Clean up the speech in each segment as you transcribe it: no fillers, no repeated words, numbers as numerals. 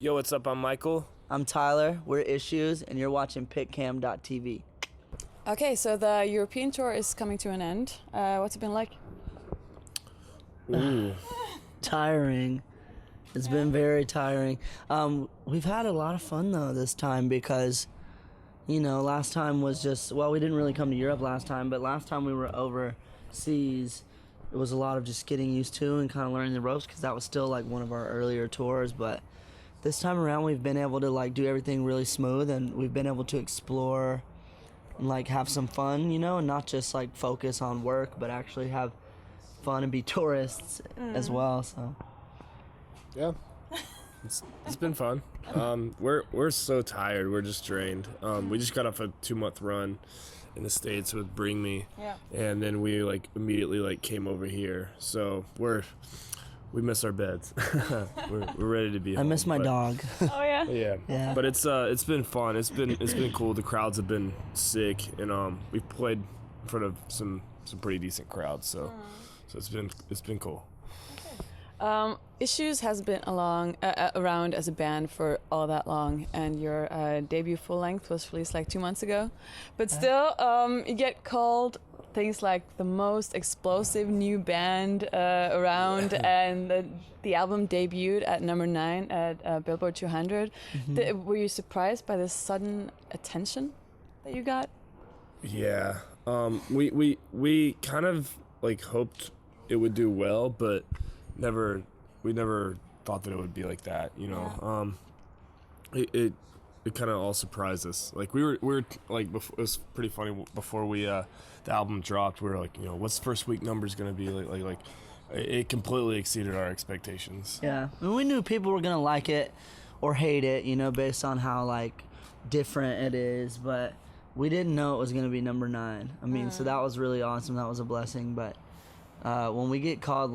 Yo, what's up? I'm Michael. I'm Tyler. We're Issues, and you're watching PITCAM.tv. Okay, so the European tour is coming to an end. What's it been like? Ooh. Tiring. It's been very tiring. We've had a lot of fun, though, this time because, last time was just, we didn't really come to Europe last time, but last time we were overseas, it was a lot of just getting used to and kind of learning the ropes because that was still, one of our earlier tours, but this time around, we've been able to, do everything really smooth, and we've been able to explore and, have some fun, and not just, focus on work, but actually have fun and be tourists as well, so. Yeah. It's been fun. We're so tired. We're just drained. We just got off a 2-month run in the States with Bring Me. Yeah. And then we, immediately, came over here. So we miss our beds. we're ready to be home. I miss my dog. Oh yeah. Yeah. But it's been fun. It's been cool. The crowds have been sick, and we've played in front of some pretty decent crowds. So it's been cool. Issues has been around as a band for all that long, and your debut full length was released 2 months ago. But still, you get called things like the most explosive new band around, and the album debuted at number 9 at Billboard 200. Were you surprised by the sudden attention that you got? Yeah. We kind of hoped it would do well, but we never thought that it would be like that, It kind of all surprised us. We were before, it was pretty funny before the album dropped. We were what's the first week numbers gonna be like? It completely exceeded our expectations. Yeah, and we knew people were gonna like it or hate it, based on how different it is, but we didn't know it was gonna be number 9. I mean, so that was really awesome. That was a blessing. But when we get called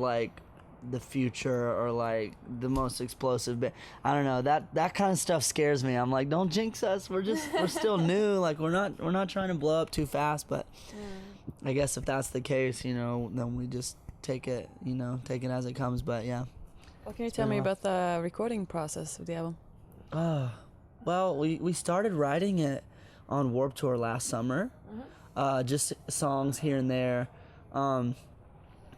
the future or the most explosive band, I don't know, that kind of stuff scares me. I'm like, don't jinx us. We're still new. We're not trying to blow up too fast. But I guess if that's the case, then we just take it as it comes. But yeah. What can you tell me about the recording process of the album? Well, we started writing it on Warped Tour last summer. Just songs here and there.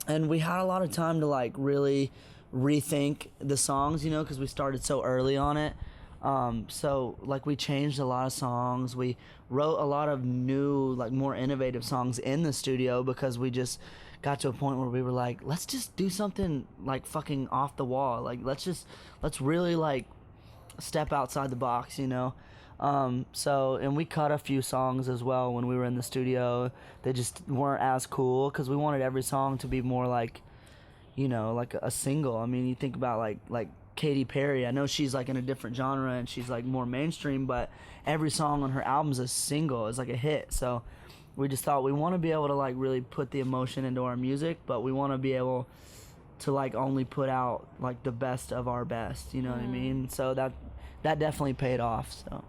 And we had a lot of time to really rethink the songs, because we started so early on it. So we changed a lot of songs. We wrote a lot of new, more innovative songs in the studio because we just got to a point where we were like, let's just do something fucking off the wall. Let's really step outside the box, and we cut a few songs as well when we were in the studio. They just weren't as cool because we wanted every song to be more like a single. I mean, you think about like Katy Perry. I know she's in a different genre and she's more mainstream, but every song on her album's a single. It's a hit. So we just thought we want to be able to really put the emotion into our music, but we want to be able to only put out the best of our best. You know what I mean? So that definitely paid off. So.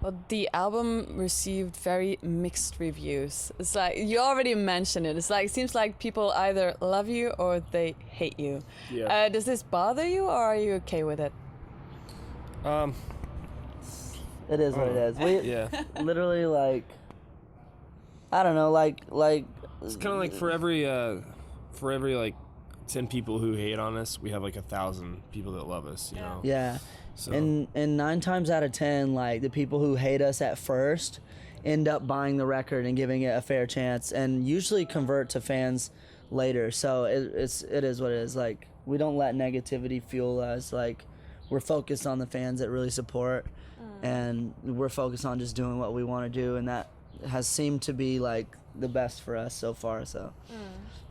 Well, the album received very mixed reviews. It's you already mentioned it. It seems like people either love you or they hate you. Yeah. Does this bother you, or are you okay with it? It is what it is. We literally I don't know, It's kind of for every 10 people who hate on us, we have 1,000 people that love us, you know? Yeah. So. And 9 times out of 10, the people who hate us at first end up buying the record and giving it a fair chance, and usually convert to fans later. So it is what it is. We don't let negativity fuel us. We're focused on the fans that really support, and we're focused on just doing what we want to do, and that has seemed to be the best for us so far. So,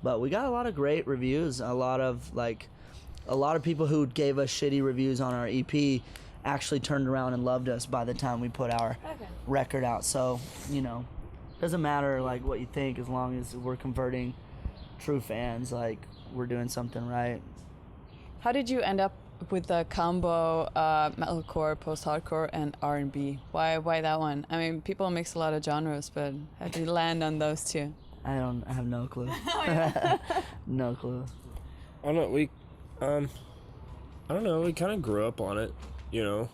but we got a lot of great reviews. A lot of people who gave us shitty reviews on our EP actually turned around and loved us by the time we put our record out. So, doesn't matter what you think, as long as we're converting true fans, we're doing something right. How did you end up with the combo metalcore, post-hardcore, and R&B? Why that one? I mean, people mix a lot of genres, but how did you land on those two? I have no clue. No clue. I don't know. I don't know. We kind of grew up on it, you know.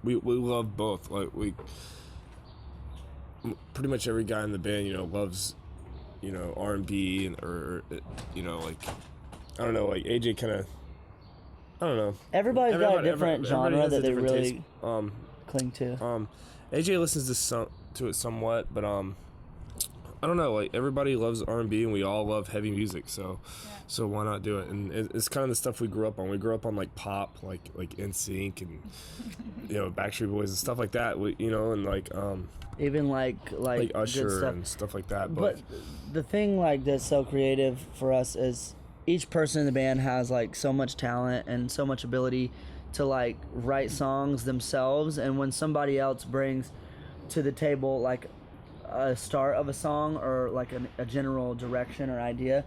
We love both. Like pretty much every guy in the band, you know, loves, you know, R&B or you know, like I don't know, like AJ kind of. I don't know. Everybody's got a different genre has that a they different really taste. cling to. AJ listens to it somewhat, but I don't know. Like everybody loves R&B, and we all love heavy music. So why not do it? And it's kind of the stuff we grew up on. We grew up on like pop, like NSYNC and you know Backstreet Boys and stuff like that. You know, and like even like Usher good stuff. and stuff like that. But the thing like that's so creative for us is each person in the band has like so much talent and so much ability to like write songs themselves, and when somebody else brings to the table like a start of a song or like a general direction or idea,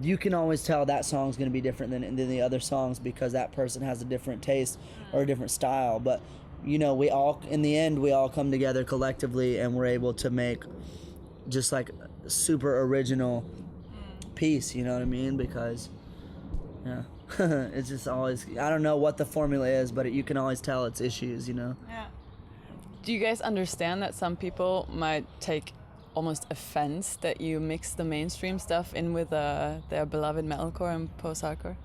you can always tell that song's going to be different than the other songs because that person has a different taste or a different style. But you know, we all in the end we all come together collectively and we're able to make just like super original piece, you know what I mean? Because yeah. It's just always, I don't know what the formula is, but you can always tell it's issues, you know? Yeah. Do you guys understand that some people might take almost offense that you mix the mainstream stuff in with their beloved metalcore and post-hardcore?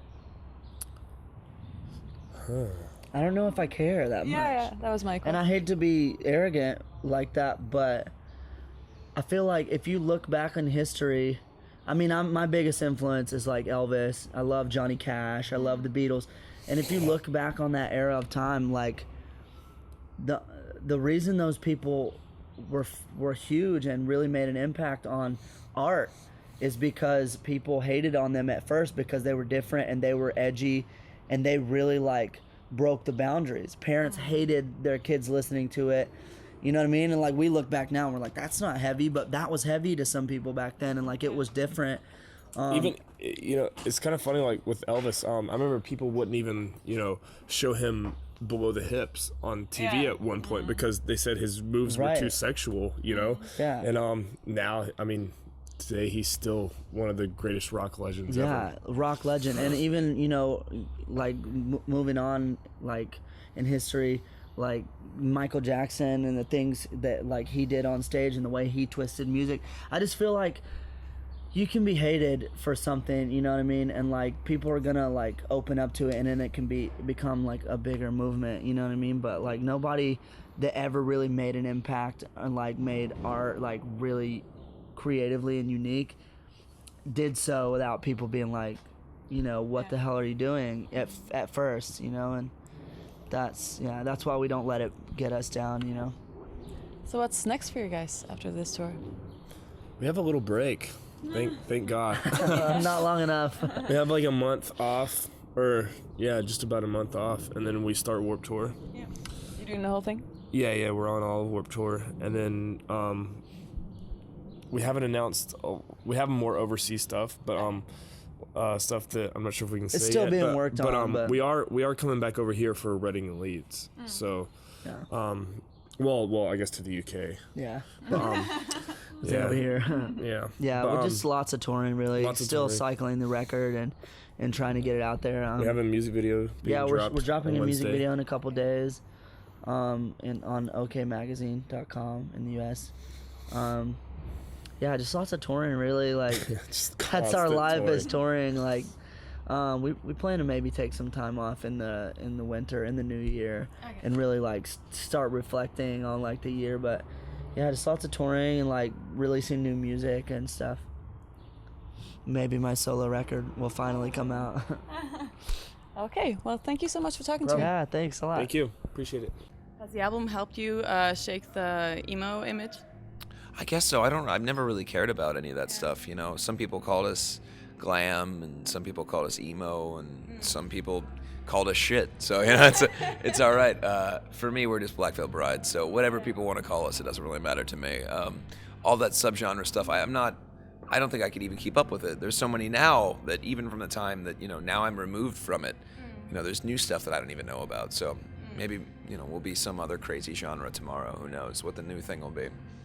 I don't know if I care that much. Yeah, that was my question. And I hate to be arrogant like that, but I feel like if you look back in history, I mean, my biggest influence is like Elvis. I love Johnny Cash. I love the Beatles. And if you look back on that era of time, like the reason those people were huge and really made an impact on art is because people hated on them at first because they were different and they were edgy and they really like broke the boundaries. Parents hated their kids listening to it. You know what I mean? And like we look back now and we're like, that's not heavy, but that was heavy to some people back then, and like it was different. Even, you know, it's kind of funny, like with Elvis, I remember people wouldn't even, you know, show him below the hips on TV at one point because they said his moves were too sexual, you know? Yeah. And now, I mean, today he's still one of the greatest rock legends ever. Yeah, rock legend. And even, you know, like moving on, like in history, like Michael Jackson and the things that like he did on stage and the way he twisted music. I just feel like you can be hated for something, you know what I mean? And like people are gonna like open up to it, and then it can become like a bigger movement, you know what I mean? But like nobody that ever really made an impact and like made art like really creatively and unique did so without people being like, you know, what the hell are you doing at first, you know? And that's why we don't let it get us down, you know? So what's next for you guys after this tour? We have a little break. Thank God. Not long enough. We have like a month off, or just about a month off, and then we start Warped Tour. Yeah. You doing the whole thing? Yeah, we're on all of Warped Tour, and then we haven't announced. We have more overseas stuff, but stuff that I'm not sure if we can say. It's still yet, being worked on, but we are coming back over here for Reading and Leeds. So, well, I guess to the UK. Yeah. Yeah. Over here. Yeah. But, just lots of touring, really. Lots of Still touring. cycling the record and trying to get it out there. We have a music video. We're dropping a music Wednesday. video in a couple days, on okmagazine.com in the US. Just lots of touring, really. Like that's our life is touring. Like we plan to maybe take some time off in the winter, in the new year, and really like start reflecting on like the year. But just lots of touring and like releasing new music and stuff. Maybe my solo record will finally come out. Okay, well, thank you so much for talking to me. Yeah, thanks a lot. Thank you. Appreciate it. Has the album helped you shake the emo image? I guess so. I've never really cared about any of that stuff, you know. Some people called us glam, and some people called us emo, and some people called us shit. So, you know, it's all right. For me, we're just Black Veil Bride. So whatever people want to call us, it doesn't really matter to me. All that subgenre stuff, I don't think I could even keep up with it. There's so many now that even from the time that, you know, now I'm removed from it, you know, there's new stuff that I don't even know about. So maybe, you know, we'll be some other crazy genre tomorrow. Who knows what the new thing will be.